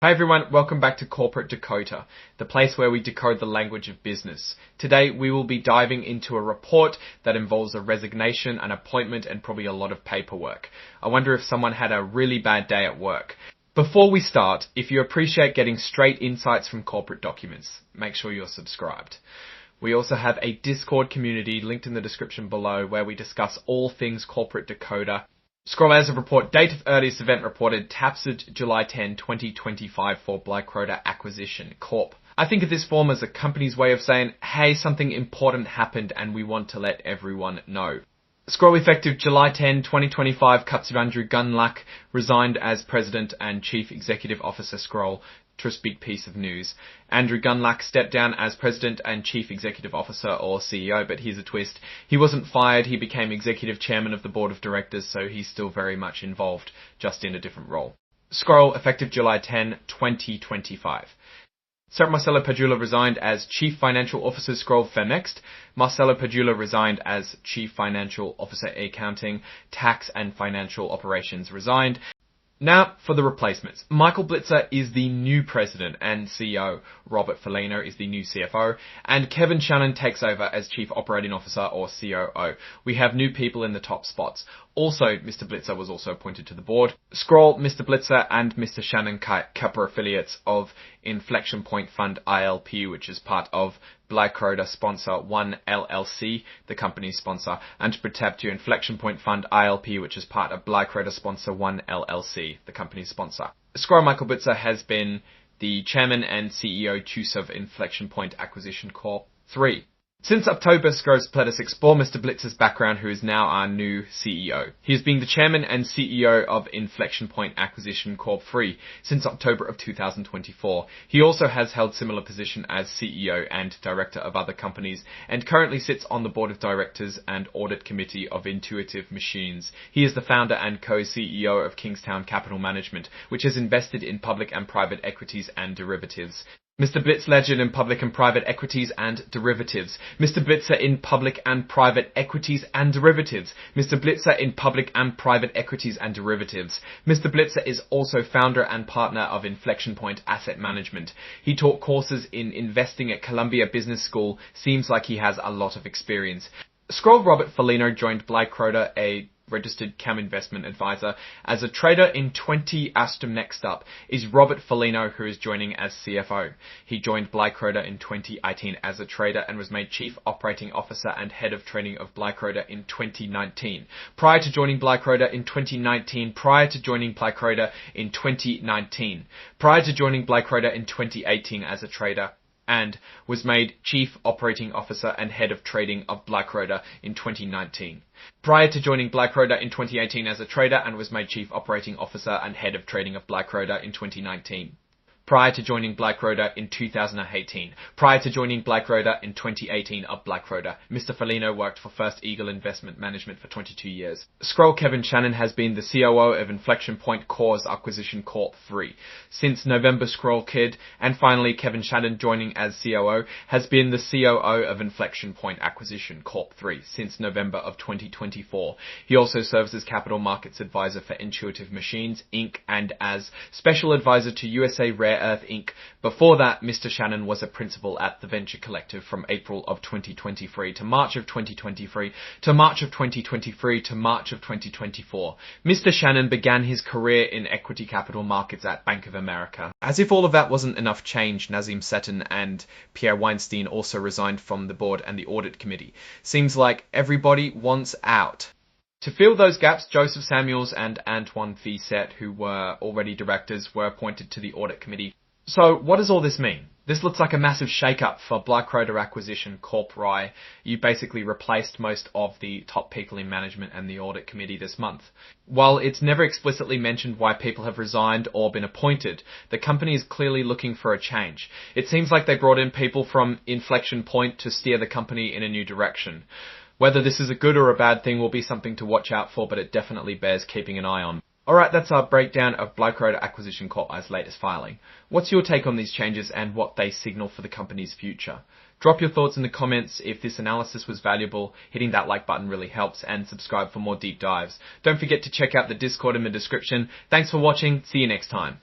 Hi everyone, welcome back to Corporate Decoder, the place where we decode the language of business. Today we will be diving into a report that involves a resignation, an appointment, and probably a lot of paperwork. I wonder if someone had a really bad day at work. Before we start, if you appreciate getting straight insights from corporate documents, make sure you're subscribed. We also have a Discord community linked in the description below where we discuss all things Corporate Decoder. Scroll as of report, date of earliest event reported, Tapsid July 10, 2025 for Bleichroeder Accession Corp. I think of this form as a company's way of saying, hey, something important happened and we want to let everyone know. Scroll effective July 10, 2025, cuts of Andrew Gunlack resigned as President and Chief Executive Officer. Scroll. Trust big piece of news. Andrew Gunlack stepped down as President and Chief Executive Officer or CEO, but here's a twist. He wasn't fired, he became Executive Chairman of the Board of Directors, so he's still very much involved, just in a different role. Scroll, effective July 10, 2025. Sir Marcelo Padula resigned as Chief Financial Officer. Scroll next. Marcelo Padula resigned as Chief Financial Officer Accounting, Tax and Financial Operations resigned. Now for the replacements. Michael Blitzer is the new president and CEO. Robert Foligno is the new CFO. And Kevin Shannon takes over as Chief Operating Officer or COO. We have new people in the top spots. Also, Mr. Blitzer was also appointed to the board. Scroll, Mr. Blitzer and Mr. Shannon Kappa affiliates of Inflection Point Fund ILP, which is part of Bleichroeder Sponsor 1 LLC, the company's sponsor, and to protect to Inflection Point Fund ILP, which is part of Bleichroeder Sponsor 1 LLC, the company's sponsor. Scroll, Michael Blitzer has been the chairman and CEO of Inflection Point Acquisition Corp. 3. Since October, Scrolls let us explore Mr. Blitzer's background, who is now our new CEO. He has been the chairman and CEO of Inflection Point Acquisition Corp. 3 since October of 2024. He also has held similar position as CEO and director of other companies, and currently sits on the board of directors and audit committee of Intuitive Machines. He is the founder and co-CEO of Kingstown Capital Management, which has invested in public and private equities and derivatives. Mr. Blitz legend in public and private equities and derivatives. Mr. Blitzer in public and private equities and derivatives. Mr. Blitzer in public and private equities and derivatives. Mr. Blitzer is also founder and partner of Inflection Point Asset Management. He taught courses in investing at Columbia Business School. Seems like he has a lot of experience. Scroll, Robert Foligno joined Bleichroeder, a registered CAM investment advisor, as a trader in 20. Next up is Robert Foligno, who is joining as CFO. He joined Bleichroeder in 2018 as a trader and was made Chief Operating Officer and Head of Trading of Bleichroeder in 2019. Prior to joining Bleichroeder in 2019, prior to joining Bleichroeder in 2019, prior to joining Bleichroeder in 2018 as a trader, and was made Chief Operating Officer and Head of Trading of Bleichroeder in 2019. Prior to joining Bleichroeder in 2018 as a trader and was made Chief Operating Officer and Head of Trading of Bleichroeder in 2019. Prior to joining Bleichroeder in 2018. Prior to joining Bleichroeder in 2018 of Bleichroeder. Mr. Foligno worked for First Eagle Investment Management for 22 years. Scroll, Kevin Shannon has been the COO of Inflection Point Cause Acquisition Corp. 3 since November. Scroll Kid. And finally, Kevin Shannon joining as COO has been the COO of Inflection Point Acquisition Corp. 3 since November of 2024. He also serves as Capital Markets Advisor for Intuitive Machines, Inc. and as Special Advisor to USA Rare Earth Inc. Before that, Mr. Shannon was a principal at the Venture Collective from April of 2023 to March of 2023 to March of 2023 to March of 2024. Mr. Shannon began his career in equity capital markets at Bank of America. As if all of that wasn't enough change, Nazim Seton and Pierre Weinstein also resigned from the board and the audit committee. Seems like everybody wants out. To fill those gaps, Joseph Samuels and Antoine Fisset, who were already directors, were appointed to the audit committee. So what does all this mean? This looks like a massive shake-up for Bleichroeder Acquisition Corp. RI. You basically replaced most of the top people in management and the audit committee this month. While it's never explicitly mentioned why people have resigned or been appointed, the company is clearly looking for a change. It seems like they brought in people from Inflection Point to steer the company in a new direction. Whether this is a good or a bad thing will be something to watch out for, but it definitely bears keeping an eye on. Alright, that's our breakdown of Bleichroeder Acquisition Corp.'s latest filing. What's your take on these changes and what they signal for the company's future? Drop your thoughts in the comments. If this analysis was valuable, hitting that like button really helps, and subscribe for more deep dives. Don't forget to check out the Discord in the description. Thanks for watching. See you next time.